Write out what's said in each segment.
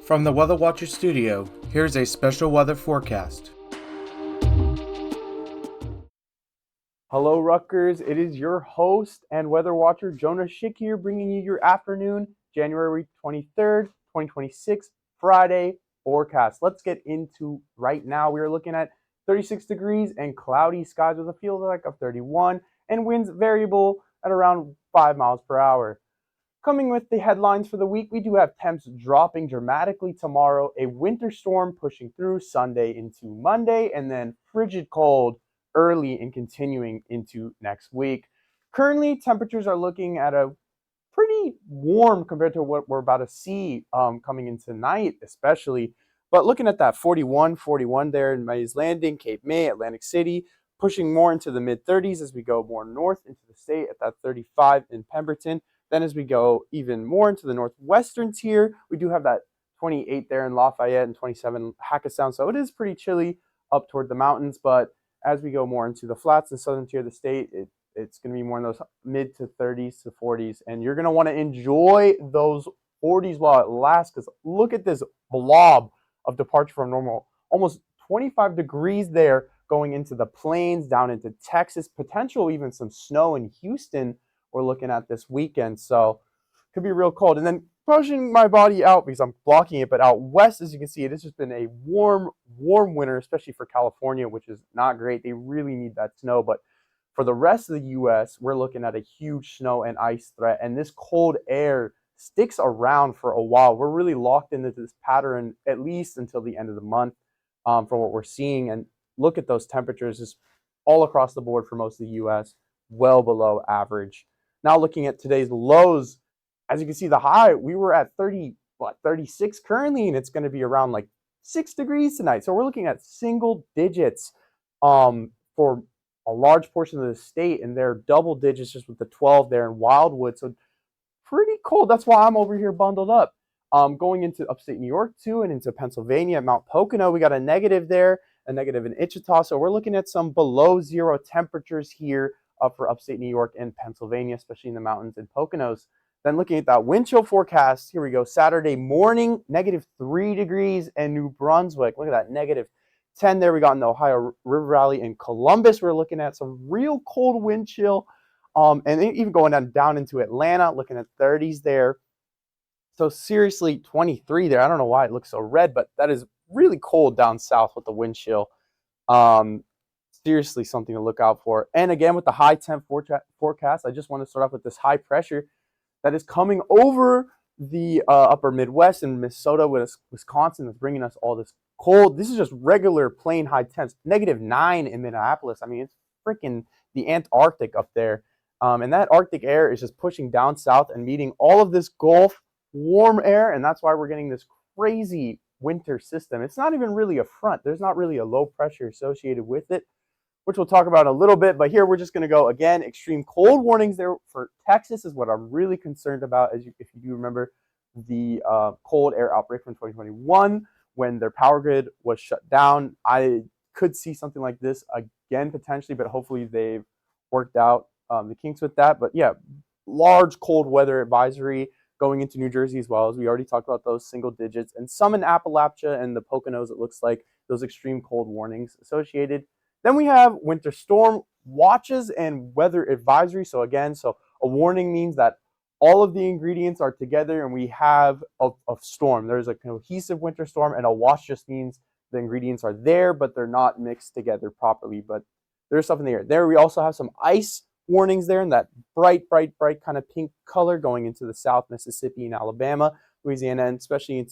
From the Weather Watcher studio, here's a special weather forecast. Hello, Rutgers. It is your host and weather watcher, Jonah Schick here, bringing you your afternoon, January 23rd, 2026, Friday forecast. Let's get into right now. We are looking at 36 degrees and cloudy skies with a feel like of 31 and winds variable at around 5 miles per hour. Coming with the headlines for the week, we do have temps dropping dramatically tomorrow, a winter storm pushing through Sunday into Monday, and then frigid cold early and continuing into next week. Currently, temperatures are looking at a pretty warm compared to what we're about to see coming into tonight, especially. But looking at that 41 there in Mays Landing, Cape May, Atlantic City, pushing more into the mid 30s as we go more north into the state at that 35 in Pemberton. Then as we go even more into the northwestern tier, we do have that 28 there in Lafayette and 27 Hackettstown. So it is pretty chilly up toward the mountains. But as we go more into the flats and southern tier of the state, it's going to be more in those mid to 30s to 40s. And you're going to want to enjoy those 40s while it lasts, because look at this blob of departure from normal. Almost 25 degrees there going into the plains, down into Texas, potential even some snow in Houston we're looking at this weekend. So it could be real cold. And then pushing my body out because I'm blocking it, but out west, as you can see, it has just been a warm winter, especially for California, which is not great. They really need that snow. But for the rest of the U.S., we're looking at a huge snow and ice threat. And this cold air sticks around for a while. We're really locked into this pattern at least until the end of the month from what we're seeing. And look at those temperatures just all across the board for most of the U.S., well below average. Now looking at today's lows, as you can see, the high, we were at 36 currently, and it's going to be around like 6 degrees tonight. So we're looking at single digits for a large portion of the state, and they're double digits just with the 12 there in Wildwood. So pretty cold. That's why I'm over here bundled up. Going into upstate New York too, and into Pennsylvania, Mount Pocono, we got a negative there, a negative in Wichita. So we're looking at some below zero temperatures here for upstate New York and Pennsylvania, especially in the mountains and Poconos. Then looking at that wind chill forecast, here we go. Saturday morning, -3 degrees in New Brunswick. Look at that, -10 there. We got in the Ohio River Valley in Columbus. We're looking at some real cold wind chill. And even going down into Atlanta, looking at 30s there. So seriously, 23 there. I don't know why it looks so red, but that is really cold down south with the wind chill. Seriously something to look out for. And again, with the high temp forecast, I just want to start off with this high pressure that is coming over the upper Midwest and Minnesota, Wisconsin, that's bringing us all this cold. This is just regular plain high temps. -9 in Minneapolis. I mean, it's freaking the Antarctic up there. And that Arctic air is just pushing down south and meeting all of this Gulf warm air. And that's why we're getting this crazy winter system. It's not even really a front. There's not really a low pressure associated with it, which we'll talk about in a little bit. But here we're just going to go again. Extreme cold warnings there for Texas is what I'm really concerned about. If you do remember the cold air outbreak from 2021 when their power grid was shut down, I could see something like this again potentially, but hopefully they've worked out the kinks with that. But yeah, large cold weather advisory going into New Jersey as well, as we already talked about those single digits, and some in Appalachia and the Poconos. It looks like those extreme cold warnings associated. Then we have winter storm watches and weather advisory. So again, a warning means that all of the ingredients are together and we have a storm. There's a cohesive winter storm, and a watch just means the ingredients are there, but they're not mixed together properly. But there's stuff in the air. There we also have some ice warnings there in that bright kind of pink color going into the South, Mississippi and Alabama, Louisiana, and especially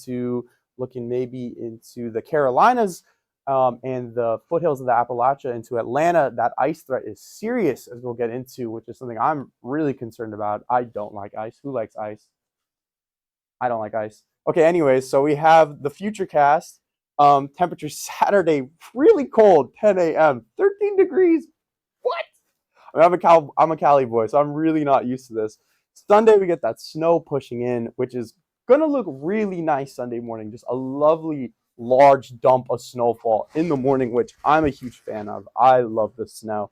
looking maybe into the Carolinas and the foothills of the Appalachia into Atlanta. That ice threat is serious, as we'll get into, which is something I'm really concerned about. I don't like ice. Who likes ice? I don't like ice. Okay, anyways, so we have the futurecast. Temperature Saturday, really cold, 10 a.m., 13 degrees. What? I mean, I'm a Cali boy, so I'm really not used to this. Sunday, we get that snow pushing in, which is going to look really nice Sunday morning. Just a lovely large dump of snowfall in the morning, which I'm a huge fan of. I love the snow.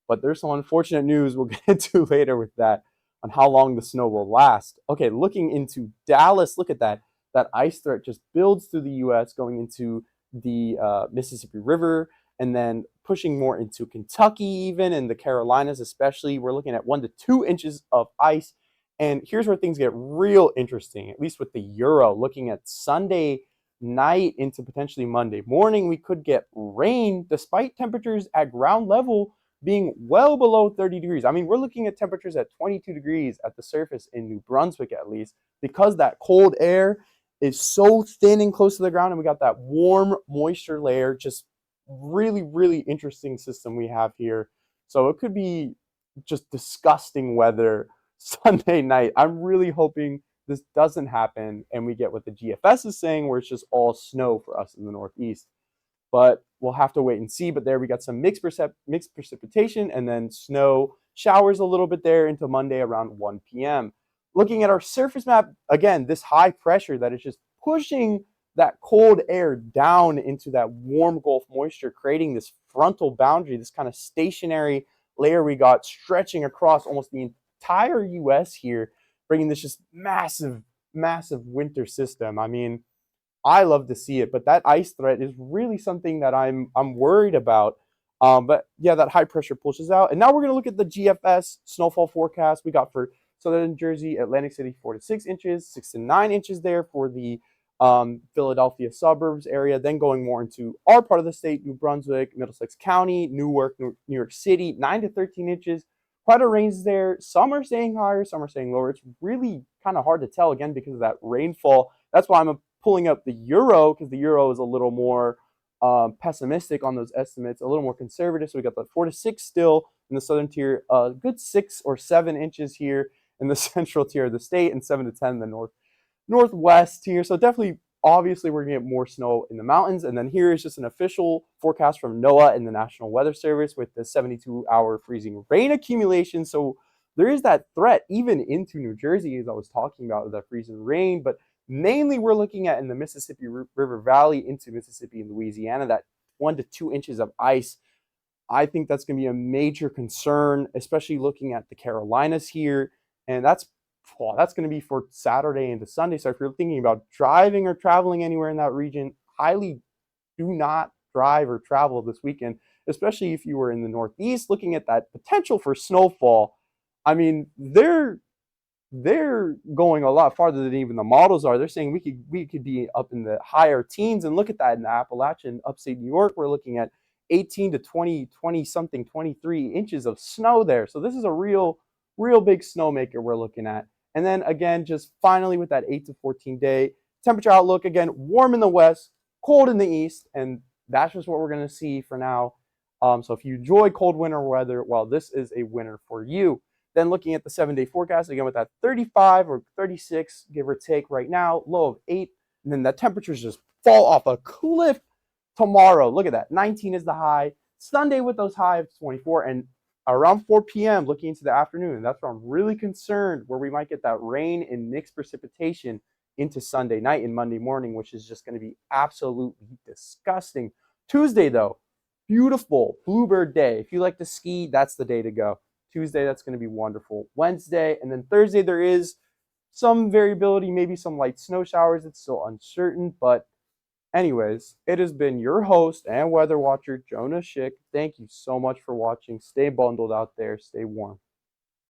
But there's some unfortunate news we'll get into later with that on how long the snow will last. Okay, looking into Dallas, look at that. that ice threat just builds through the U.S. going into the Mississippi River and then pushing more into Kentucky, even and the Carolinas, especially. We're looking at 1 to 2 inches of ice. And here's where things get real interesting, at least with the Euro. Looking at Sunday night into potentially Monday morning, we could get rain despite temperatures at ground level being well below 30 degrees. I mean, we're looking at temperatures at 22 degrees at the surface in New Brunswick, at least, because that cold air is so thin and close to the ground, and we got that warm moisture layer. Just really, really interesting system we have here. So it could be just disgusting weather Sunday night. I'm really hoping this doesn't happen and we get what the GFS is saying, where it's just all snow for us in the Northeast. But we'll have to wait and see. But there we got some mixed precipitation and then snow showers a little bit there into Monday around 1 p.m. Looking at our surface map, again, this high pressure that is just pushing that cold air down into that warm Gulf moisture, creating this frontal boundary, this kind of stationary layer we got stretching across almost the entire U.S. here, bringing this just massive, massive winter system. I mean, I love to see it, but that ice threat is really something that I'm worried about. But yeah, that high pressure pushes out. And now we're going to look at the GFS snowfall forecast we got for southern Jersey, Atlantic City, 4 to 6 inches, 6 to 9 inches there for the Philadelphia suburbs area. Then going more into our part of the state, New Brunswick, Middlesex County, Newark, New York City, 9 to 13 inches. Quite a range there. Some are staying higher, some are staying lower. It's really kind of hard to tell, again, because of that rainfall. That's why I'm pulling up the Euro, because the Euro is a little more pessimistic on those estimates, a little more conservative. So we got the 4 to 6 still in the southern tier, a good 6 or 7 inches here in the central tier of the state, and 7 to 10 in the northwest tier. So definitely, obviously, we're going to get more snow in the mountains. And then here is just an official forecast from NOAA and the National Weather Service with the 72-hour freezing rain accumulation. So there is that threat even into New Jersey, as I was talking about, that freezing rain. But mainly we're looking at in the Mississippi River Valley into Mississippi and Louisiana, that 1 to 2 inches of ice. I think that's going to be a major concern, especially looking at the Carolinas here. And that's going to be for Saturday into Sunday. So if you're thinking about driving or traveling anywhere in that region, highly do not drive or travel this weekend, especially if you were in the Northeast looking at that potential for snowfall. I mean, they're going a lot farther than even the models are. They're saying we could be up in the higher teens, and look at that in the Appalachian, upstate New York. We're looking at 18 to 20 something, 23 inches of snow there. So this is a real big snowmaker we're looking at. And then again, just finally with that 8 to 14 day temperature outlook, again, warm in the west, cold in the east, and that's just what we're going to see for now. So if you enjoy cold winter weather, well, this is a winner for you. Then looking at the 7-day forecast, again with that 35 or 36, give or take right now, low of 8, and then the temperatures just fall off a cliff tomorrow. Look at that, 19 is the high. Sunday with those highs, 24, and around 4 p.m. looking into the afternoon. That's where I'm really concerned, where we might get that rain and mixed precipitation into Sunday night and Monday morning, which is just going to be absolutely disgusting. Tuesday, though, beautiful bluebird day. If you like to ski, that's the day to go. Tuesday, that's going to be wonderful. Wednesday, and then Thursday, there is some variability, maybe some light snow showers. It's still uncertain, but anyways, it has been your host and weather watcher, Jonah Schick. Thank you so much for watching. Stay bundled out there. Stay warm.